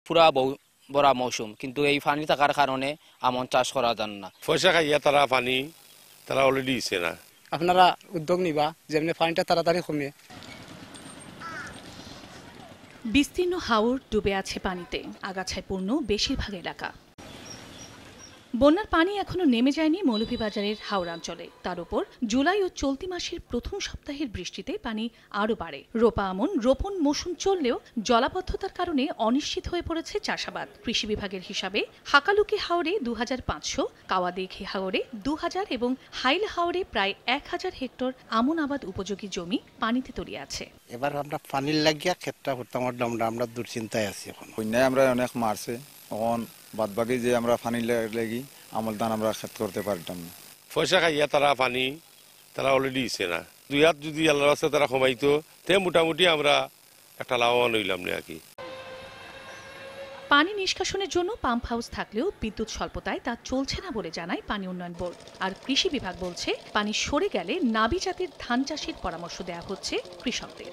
পুরা বড় মৌসুম, কিন্তু এই পানি থাকার কারণে আমন চাষ করা যান না। পয়সা খাইয়া তারা পানি তারা অলরেডি দিছে না। আপনারা উদ্যোগ নিবা যেমনি পানিটা তাড়াতাড়ি কমে। বিস্তীর্ণ হাওর ডুবে আছে পানিতে, আগাছায় পূর্ণ বেশিরভাগ এলাকা। বন্যার পানি এখনো নেমে যায়নি মৌলভীবাজারের হাওড় অঞ্চলে। তার উপর জুলাই ও চলতি মাসের প্রথম সপ্তাহের বৃষ্টিতে পানি আরও বাড়ে। রোপা আমন রোপণ মৌসুম চললেও জলাবদ্ধতার কারণে অনিশ্চিত হয়ে পড়েছে চাষাবাদ। কৃষি বিভাগের হিসাবে হাকালুকি হাওরে 2500, কাওয়াদেঘি হাওরে 2000 এবং হাইল হাওরে প্রায় 1000 হেক্টর আমন আবাদ উপযোগী জমি পানিতে তলিয়ে আছে। এবার আমরা পানির লাগিয়া ক্ষেতটা করতাম, আমরা দুশ্চিন্তায় আছি। এখন বন্যায় আমরা অনেক মারছে, এখন বাদ বাকি যে আমরা পানি লাগি আমল ধান আমরা ক্ষেত করতে পারতাম না। পয়সা খাইয়া তারা পানি তারা অলরেডি দিছে না। 2 হাত যদি আল্লাহর রাস্তায় তারা কমাইতো তে মোটামুটি আমরা একটা লাভবান হইলাম না আর কি। পানি নিষ্কাশনের জন্য পাম্প হাউস থাকলেও বিদ্যুৎ স্বল্পতায় তা চলছে না বলে জানায় পানি উন্নয়ন বোর্ড। আর কৃষি বিভাগ বলছে পানি সরে গেলে নাবি জাতের ধান চাষের পরামর্শ দেওয়া হচ্ছে কৃষকদের।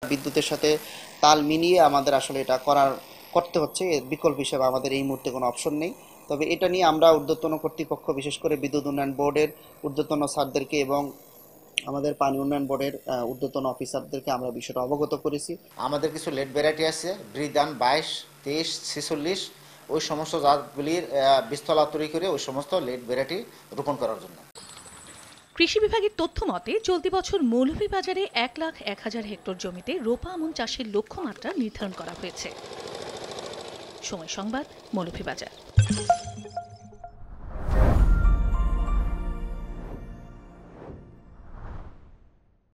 বিদ্যুতের সাথে তাল মিলিয়ে আমাদের আসলে এটা করতে হচ্ছে। বিকল্প হিসেবে আমাদের এই মুহূর্তে কোনো অপশন নেই। তবে এটা নিয়ে আমরা ঊর্ধ্বতন কর্তৃপক্ষ, বিশেষ করে বিদ্যুৎ উন্নয়ন বোর্ডের ঊর্ধ্বতন স্যারদেরকে এবং আমাদের পানি উন্নয়ন বোর্ডের ঊর্ধ্বতন অফিসারদেরকে আমরা বিষয়টা অবগত করেছি। আমাদের কিছু লেট ভ্যারাইটি আছে, বৃদান 22, 23, 46, ওই সমস্ত জাতগুলির বীজতলা তৈরি করে ওই সমস্ত লেট ভ্যারাইটি রোপণ করার জন্য। কৃষি বিভাগের তথ্য মতে চলতি বছর মৌলভীবাজারে 1,01,000 হেক্টর জমিতে রোপা আমন চাষের লক্ষ্যমাত্রা নির্ধারণ করা হয়েছে। সময় সংবাদ, মৌলভীবাজার।